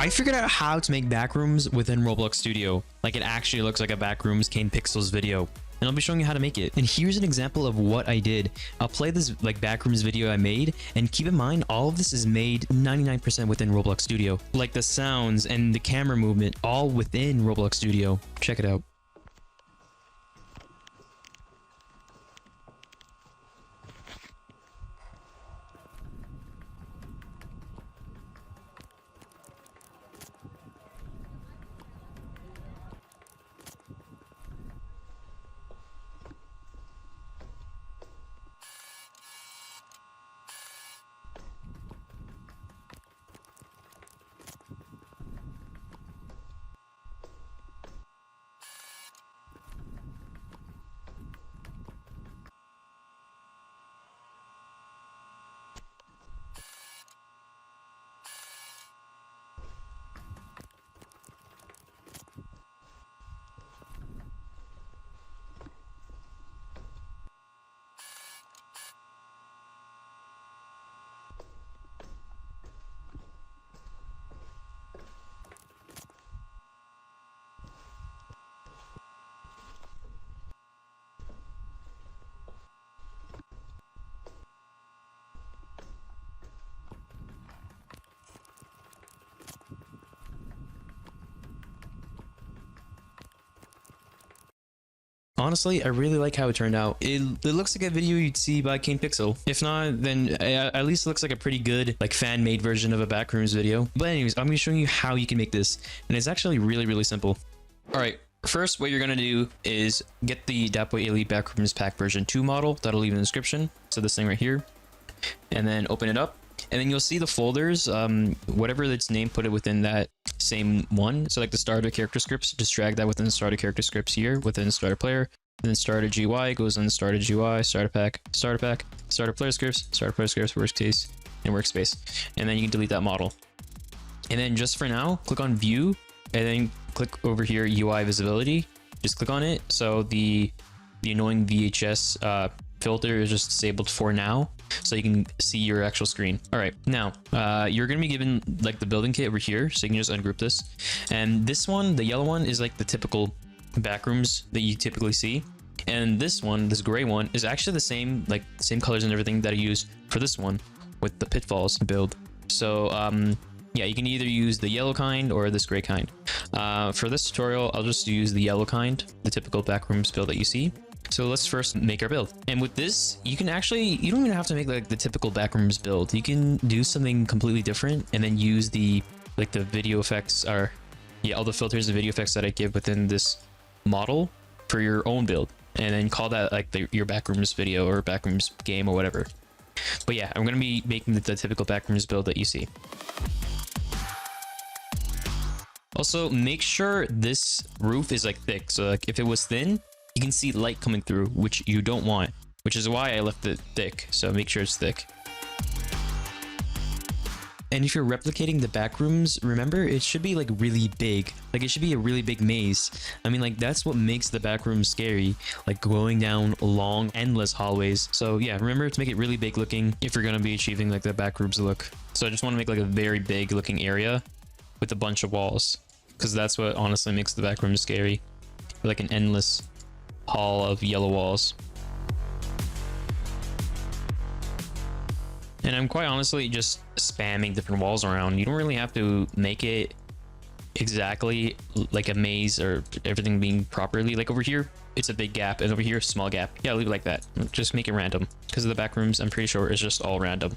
I figured out how to make backrooms within Roblox Studio. Like it actually looks like a Backrooms Came Pixels video. And I'll be showing you how to make it. And here's an example of what I did. I'll play this like Backrooms video I made, and keep in mind all of this is made 99% within Roblox Studio. Like the sounds and the camera movement all within Roblox Studio. Check it out. Honestly, I really like how it turned out. It looks like a video you'd see by Came Pixel. If not, then at least it looks like a pretty good, like fan-made version of a Backrooms video. But anyways, I'm going to be showing you how you can make this. And it's actually really, really simple. All right. First, what you're going to do is get the DatBoiEle Backrooms Pack version 2 model. That'll leave in the description. So this thing right here. And then open it up. And then you'll see the folders, whatever its name, put it within that same one. So like the starter character scripts, just drag that within the starter character scripts here within the starter player. Then starter GUI goes in the starter GUI, starter pack, starter player scripts, workspace, and workspace. And then you can delete that model. And then just for now, click on view and then click over here, UI visibility. Just click on it. So the annoying VHS filter is just disabled for now, so you can see your actual screen. All right, now you're gonna be given like the building kit over here, so you can just ungroup this. And this one, the yellow one, is like the typical backrooms that you typically see. And this one, this gray one, is actually the same, like same colors and everything that I used for this one with the pitfalls build. So yeah, you can either use the yellow kind or this gray kind. For this tutorial, I'll just use the yellow kind, the typical backrooms build that you see. So let's first make our build. And with this, you can actually, you don't even have to make like the typical backrooms build. You can do something completely different and then use the, like the video effects, or yeah, all the filters and video effects that I give within this model for your own build. And then call that like your backrooms video or backrooms game or whatever. But yeah, I'm going to be making the typical backrooms build that you see. Also, make sure this roof is like thick. So like if it was thin, you can see light coming through, which you don't want, which is why I left it thick. So make sure it's thick. And if you're replicating the backrooms, remember it should be like really big. Like it should be a really big maze. I mean, like that's what makes the backrooms scary, like going down long, endless hallways. So yeah, remember to make it really big looking if you're going to be achieving like the backrooms look. So I just want to make like a very big looking area with a bunch of walls, because that's what honestly makes the backrooms scary. Like an endless hall of yellow walls. And I'm quite honestly just spamming different walls around. You don't really have to make it exactly like a maze or everything being properly. Like over here, it's a big gap, and over here, small gap. Yeah, leave it like that. Just make it random, because of the backrooms, I'm pretty sure it's just all random.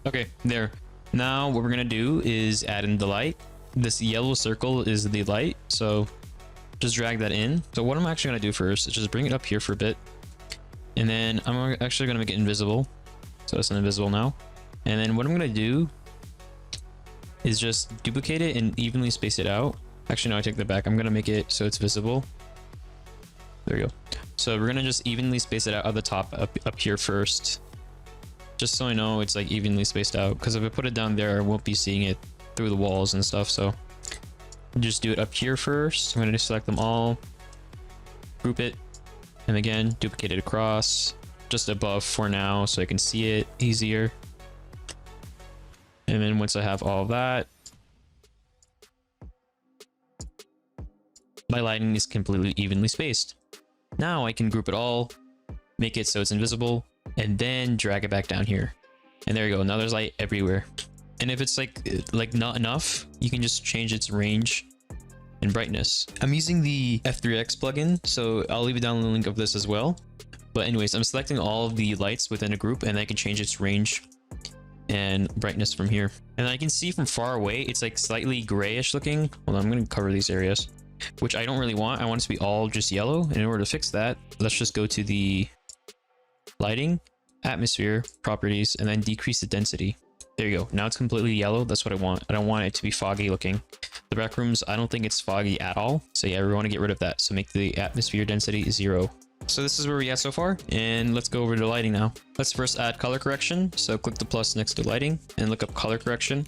Okay, there. Now what we're gonna do is add in the light. This yellow circle is the light, so just drag that in. So what I'm actually gonna do first is just bring it up here for a bit, and then I'm actually gonna make it invisible, so it's invisible now. And then what I'm gonna do is just duplicate it and evenly space it out. Actually, no, I take that back. I'm gonna make it so it's visible. There we go. So we're gonna just evenly space it out at the top up here first, just so I know it's like evenly spaced out, because if I put it down there I won't be seeing it through the walls and stuff. So just do it up here first. I'm gonna select them all, group it, and again duplicate it across just above for now so I can see it easier. And then once I have all of that, my lighting is completely evenly spaced. Now I can group it all, make it so it's invisible, and then drag it back down here. And there you go. Now there's light everywhere. And if it's like not enough, you can just change its range and brightness. I'm using the F3X plugin, so I'll leave it down in the link of this as well. But anyways, I'm selecting all of the lights within a group, and I can change its range and brightness from here. And I can see from far away, it's like slightly grayish looking. Hold on, I'm gonna cover these areas, which I don't really want. I want it to be all just yellow. And in order to fix that, let's just go to the lighting, atmosphere, properties, and then decrease the density. There you go. Now it's completely yellow. That's what I want. I don't want it to be foggy looking. The backrooms, I don't think it's foggy at all. So yeah, we want to get rid of that. So make the atmosphere density 0. So this is where we at so far, and let's go over to lighting now. Let's first add color correction. So click the plus next to lighting and look up color correction.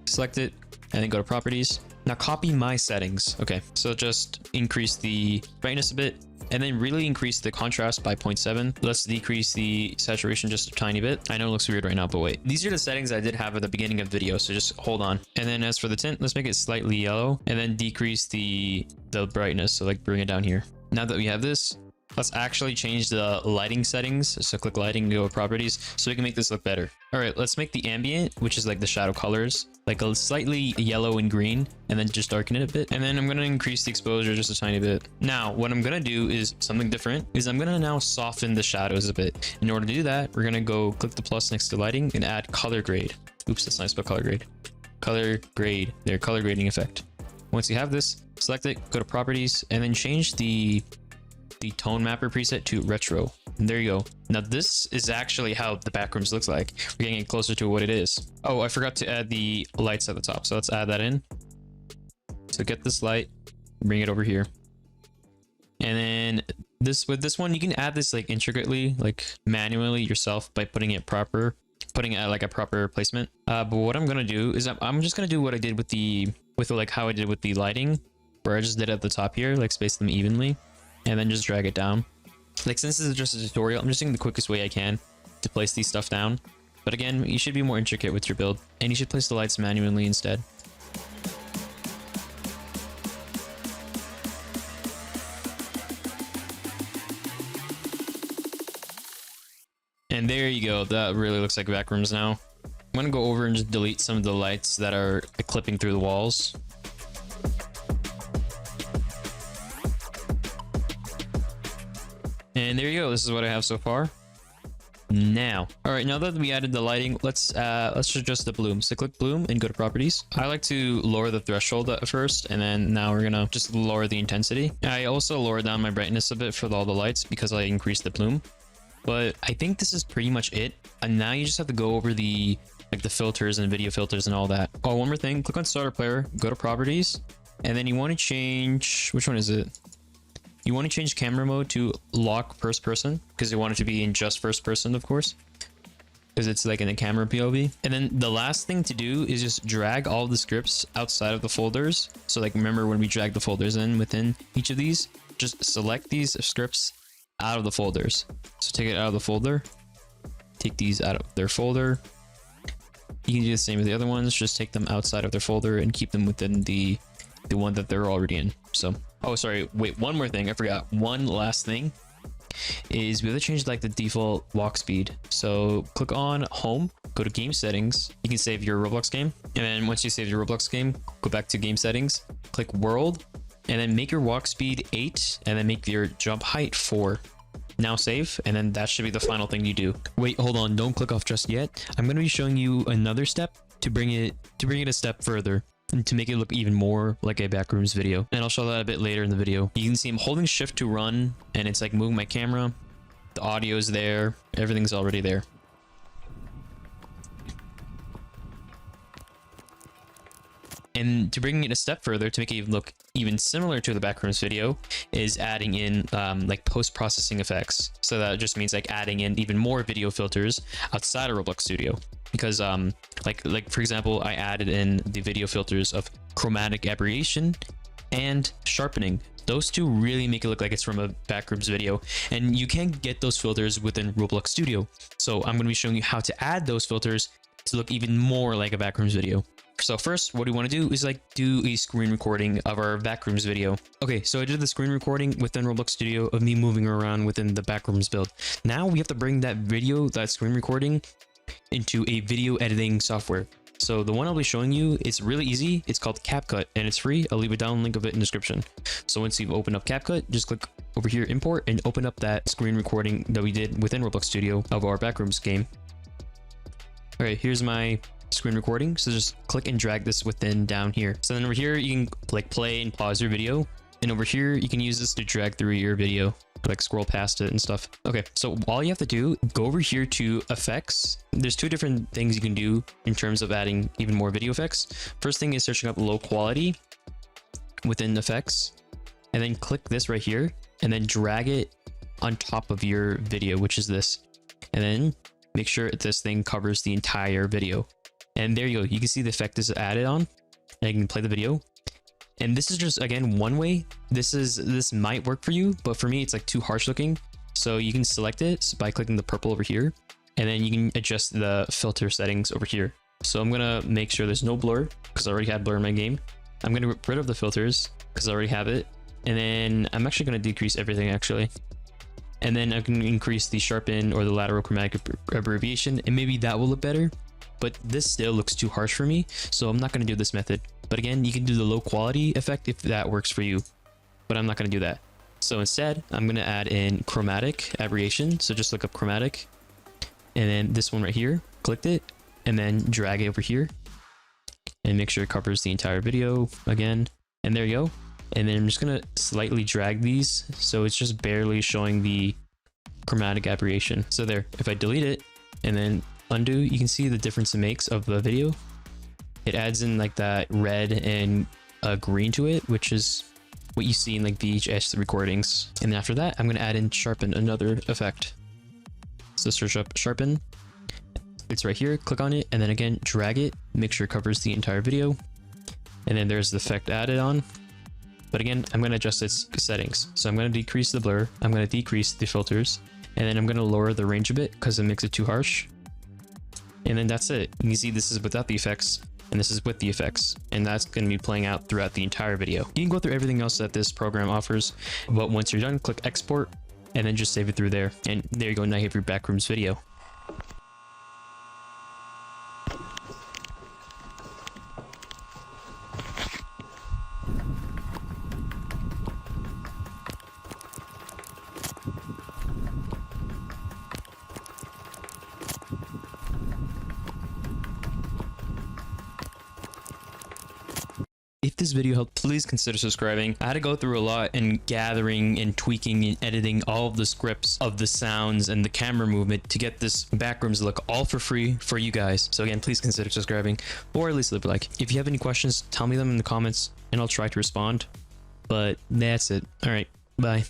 Select it and then go to properties. Now copy my settings. Okay, so just increase the brightness a bit and then really increase the contrast by 0.7. Let's decrease the saturation just a tiny bit. I know it looks weird right now, but wait. These are the settings I did have at the beginning of the video, so just hold on. And then as for the tint, let's make it slightly yellow and then decrease the brightness. So like bring it down here. Now that we have this, let's actually change the lighting settings. So click lighting, go to properties, so we can make this look better. All right, let's make the ambient, which is like the shadow colors, like a slightly yellow and green, and then just darken it a bit. And then I'm gonna increase the exposure just a tiny bit. Now, what I'm gonna do is something different, is I'm gonna now soften the shadows a bit. In order to do that, we're gonna go click the plus next to lighting and add color grade. Oops, that's nice, but color grade. Color grade, there, color grading effect. Once you have this, select it, go to properties, and then change the tone mapper preset to retro. And there you go. Now this is actually how the backrooms looks like. We're getting it closer to what it is. Oh, I forgot to add the lights at the top, so let's add that in. So get this light, bring it over here, and then with this one you can add this like intricately, like manually yourself by putting it at like a proper placement. But what I'm gonna do is I'm just gonna do what I did with like how I did with the lighting, where I just did it at the top here, like space them evenly, and then just drag it down. Like since this is just a tutorial, I'm just doing the quickest way I can to place these stuff down. But again, you should be more intricate with your build, and you should place the lights manually instead. And there you go. That really looks like backrooms now. I'm gonna go over and just delete some of the lights that are clipping through the walls. And there you go. This is what I have so far. Now, all right, now that we added the lighting, let's adjust the bloom. So click bloom and go to properties. I like to lower the threshold at first, and then now we're gonna just lower the intensity. I also lowered down my brightness a bit for all the lights because I increased the bloom. But I think this is pretty much it. And now you just have to go over the filters and video filters and all that. Oh, one more thing. Click on starter player, go to properties, and then you want to change, which one is it? You want to change camera mode to lock first person, because you want it to be in just first person, of course, because it's like in a camera POV. And then the last thing to do is just drag all the scripts outside of the folders. So like, remember when we drag the folders in within each of these, just select these scripts out of the folders. So take it out of the folder, take these out of their folder. You can do the same with the other ones, just take them outside of their folder and keep them within the one that they're already in. So, oh, sorry, wait, one more thing. I forgot. One last thing is we have to change like the default walk speed. So click on home, go to game settings. You can save your Roblox game. And then once you save your Roblox game, go back to game settings, click world, and then make your walk speed 8 and then make your jump height 4. Now save, and then that should be the final thing you do. Wait, hold on, don't click off just yet. I'm going to be showing you another step to bring it a step further and to make it look even more like a backrooms video. And I'll show that a bit later in the video. You can see I'm holding shift to run, and it's like moving my camera. The audio is there, everything's already there. And to bring it a step further, to make it even look even similar to the Backrooms video, is adding in like post-processing effects. So that just means like adding in even more video filters outside of Roblox Studio. Because like for example, I added in the video filters of chromatic aberration and sharpening. Those two really make it look like it's from a Backrooms video, and you can get those filters within Roblox Studio. So I'm going to be showing you how to add those filters to look even more like a Backrooms video. So first, what we want to do is like do a screen recording of our Backrooms video. Okay, so I did the screen recording within Roblox Studio of me moving around within the Backrooms build. Now we have to bring that video, that screen recording, into a video editing software. So the one I'll be showing you, it's really easy. It's called CapCut and it's free. I'll leave a down link of it in the description. So once you've opened up CapCut, just click over here, import, and open up that screen recording that we did within Roblox Studio of our Backrooms game. All right, here's my screen recording. So just click and drag this within down here. So then over here, you can like play and pause your video. And over here, you can use this to drag through your video, like scroll past it and stuff. Okay, so all you have to do, go over here to effects. There's two different things you can do in terms of adding even more video effects. First thing is searching up low quality within effects, and then click this right here and then drag it on top of your video, which is this. And then make sure this thing covers the entire video. And there you go. You can see the effect is added on, and you can play the video. And this is just, again, one way. This might work for you, but for me, it's like too harsh looking. So you can select it by clicking the purple over here, and then you can adjust the filter settings over here. So I'm gonna make sure there's no blur because I already had blur in my game. I'm gonna get rid of the filters because I already have it. And then I'm actually gonna decrease everything actually. And then I can increase the sharpen or the lateral chromatic abbreviation, and maybe that will look better. But this still looks too harsh for me, so I'm not going to do this method. But again, you can do the low quality effect if that works for you, but I'm not going to do that. So instead, I'm going to add in chromatic aberration. So just look up chromatic, and then this one right here, click it, and then drag it over here, and make sure it covers the entire video again. And there you go. And then I'm just going to slightly drag these, so it's just barely showing the chromatic aberration. So there, if I delete it, and then undo, you can see the difference it makes of the video. It adds in like that red and green to it, which is what you see in like VHS recordings. And then after that, I'm going to add in sharpen, another effect. So search up sharpen. It's right here, click on it, and then again, drag it, make sure it covers the entire video. And then there's the effect added on. But again, I'm going to adjust its settings. So I'm going to decrease the blur, I'm going to decrease the filters, and then I'm going to lower the range a bit because it makes it too harsh. And then that's it. You can see this is without the effects, and this is with the effects, and that's going to be playing out throughout the entire video. You can go through everything else that this program offers, but once you're done, click export, and then just save it through there. And there you go, now you have your Backrooms video. If this video helped, please consider subscribing. I had to go through a lot and gathering and tweaking and editing all of the scripts of the sounds and the camera movement to get this Backrooms look all for free for you guys. So again, please consider subscribing, or at least leave a like. If you have any questions, tell me them in the comments and I'll try to respond. But that's it. All right, bye.